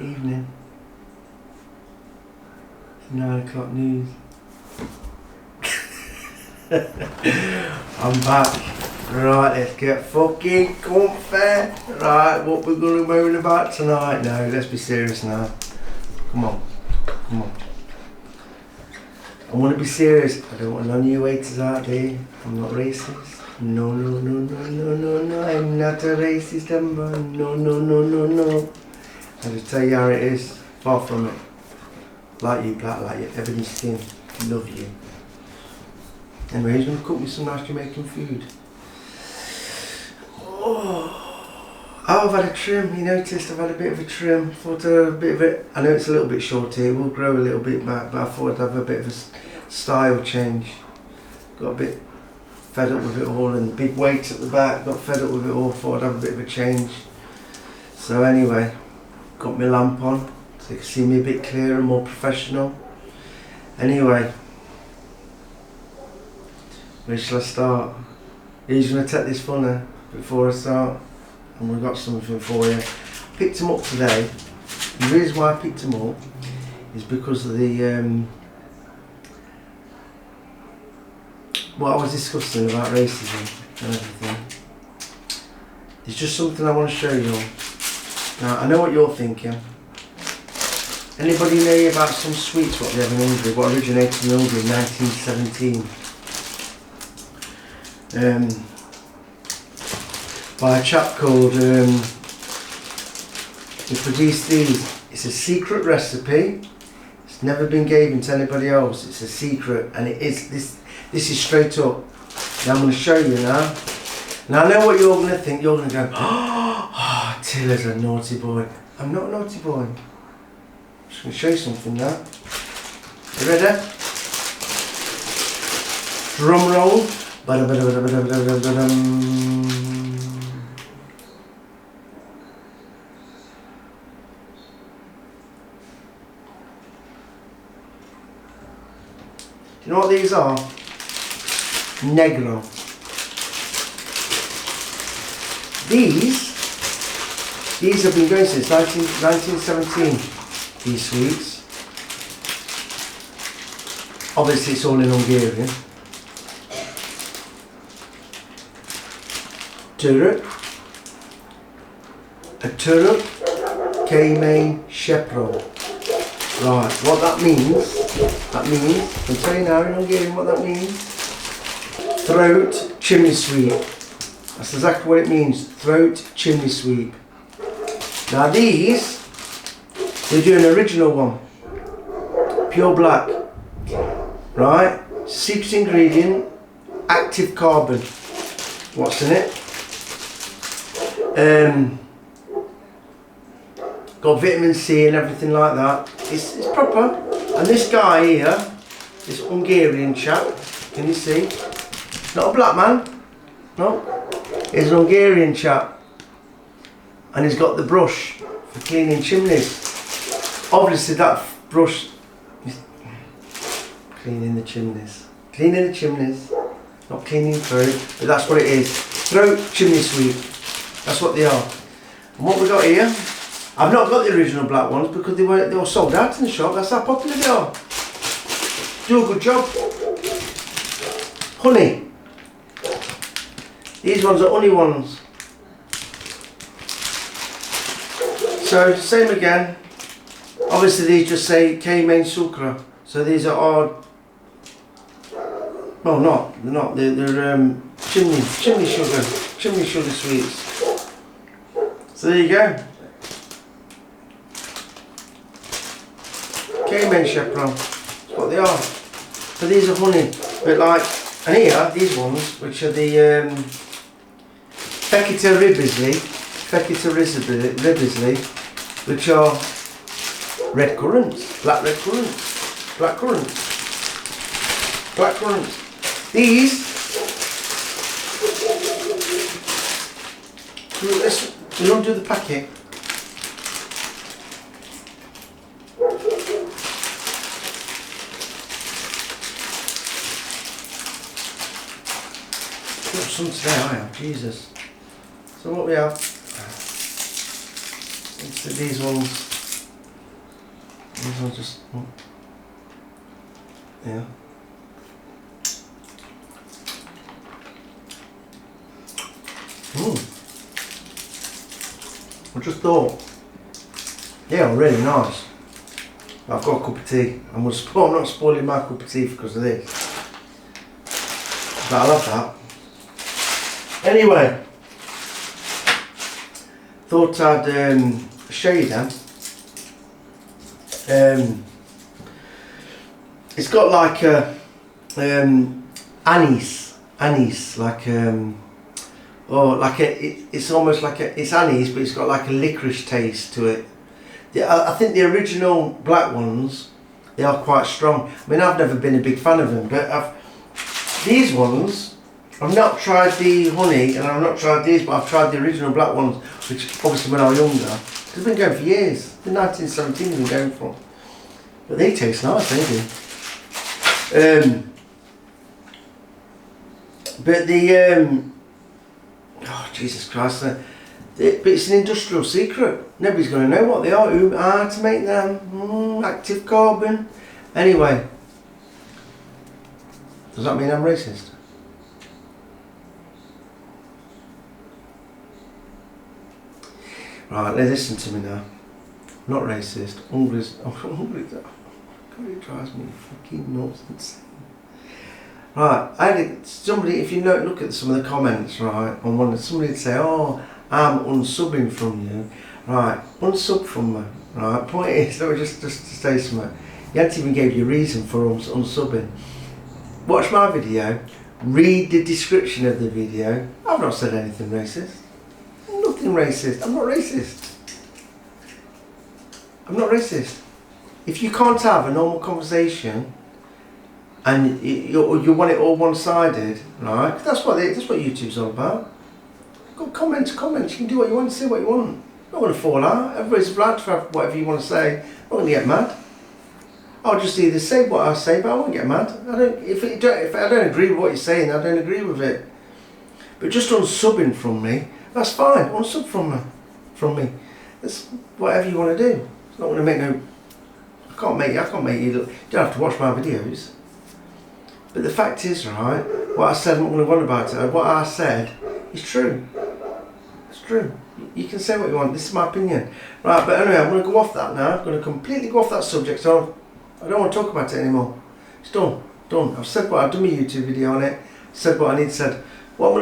Evening. 9 o'clock news. I'm back. Right, let's get fucking comfy. Right, what we're gonna be moaning about tonight now. Let's be serious now. Come on. Come on. I want to be serious. I don't want none of you waiters out there. I'm not racist. No, no, no, no, no, no, no. I'm not a racist, Emma. No, no, no, no, no. I'll just tell you how it is. Far from it. Like you, black, like you. Ebony skin. Love you. Anyway, who's going to cook me some nice Jamaican food? Oh, I've had a trim. You noticed I've had a bit of a trim. Thought a bit of it. I know it's a little bit short here. We'll grow a little bit back, but I thought I'd have a bit of a style change. Got a bit fed up with it all, and big weights at the back. Got fed up with it all. Thought I'd have a bit of a change. So anyway, got my lamp on so you can see me a bit clearer, more professional. Anyway, where shall I start? Who's going to take this funner before I start? And we've got something for you. Picked them up today. The reason why I picked them up is because of the what I was discussing about racism and everything. It's just something I want to show you all. Now, I know what you're thinking. Anybody know about some sweets what they have in Hungary, what originated in Hungary in 1917? By a chap called, he produced these. It's a secret recipe. It's never been given to anybody else. It's a secret, and it is this is straight up. Now I'm going to show you now. Now I know what you're going to think. You're going to go, oh, Tilla's a naughty boy. I'm not a naughty boy. I'm just going to show you something now. You ready? Drum roll. Do you know what these are? Negro. These have been going since 1917, these sweets. Obviously it's all in Hungarian. Török. A Török Kémény Sepro. Right, what that means, I'll tell you now in Hungarian what that means. Throat chimney sweep. That's exactly what it means. Throat chimney sweep. Now these, they do an original one. Pure black. Right? Secret ingredient, active carbon. What's in it? Got vitamin C and everything like that. It's proper. And this guy here, this Hungarian chap, can you see? Not a black man. No. He's an Hungarian chap. And he's got the brush for cleaning chimneys. Obviously that brush is cleaning the chimneys. Cleaning the chimneys. Not cleaning throat, but that's what it is. Throat chimney sweep. That's what they are. And what we got here, I've not got the original black ones because they were sold out in the shop. That's how popular they are. Do a good job. Honey. These ones are honey ones. So same again. Obviously these just say Kémény Sucra. So these are odd. Well, they're not. They're chimney sugar sweets. So there you go. Kémény Sepro. That's what they are. So these are honey, but like, and here these ones, which are the Fekete Ribisley, which are red currants, black currants. These, we don't do the packet. Got some today, I have, Jesus. So what we have, these ones, These ones just, yeah. I just thought, yeah, really nice. I've got a cup of tea. I'm not spoiling my cup of tea because of this. But I love that. Anyway, thought I'd show you them. It's got like a anise, like it's almost like it's anise, but it's got like a licorice taste to it. I think the original black ones, they are quite strong. I mean, I've never been a big fan of them, but these ones, I've not tried the honey and I've not tried these, but I've tried the original black ones, which obviously when I was younger, they've been going for years. The 1917 they've been going for. But they taste nice, they do. But the oh Jesus Christ! But it's an industrial secret. Nobody's going to know what they are, who are to make them. Active carbon. Anyway, does that mean I'm racist? Right, listen to me now. I'm not racist. Hungary's. God, it drives me fucking nuts and insane. Right, I had somebody, if you look at some of the comments, right, on one, somebody would say, oh, I'm unsubbing from you. Right, unsub from me. Right, point is, let me just to say something. You hadn't even gave you a reason for unsubbing. Watch my video, read the description of the video. I've not said anything racist. Nothing racist. I'm not racist. I'm not racist. If you can't have a normal conversation and you want it all one-sided, right? That's what YouTube's all about. Got comments. You can do what you want, say what you want. I'm not going to fall out. Everybody's allowed to have whatever you want to say. I'm not going to get mad. I'll just either say what I say, but I won't get mad. If I don't agree with what you're saying, I don't agree with it. But just unsubbing from me, that's fine. Unsub from me. That's whatever you want to do. It's not going to make no. I can't make you. You don't have to watch my videos. But the fact is, right, what I said, I'm not going to worry about it. What I said is true. It's true. You can say what you want. This is my opinion. Right, but anyway, I'm going to go off that now. I'm going to completely go off that subject. So I don't want to talk about it anymore. It's done. I've said what I've done my YouTube video on it. Said what I need said.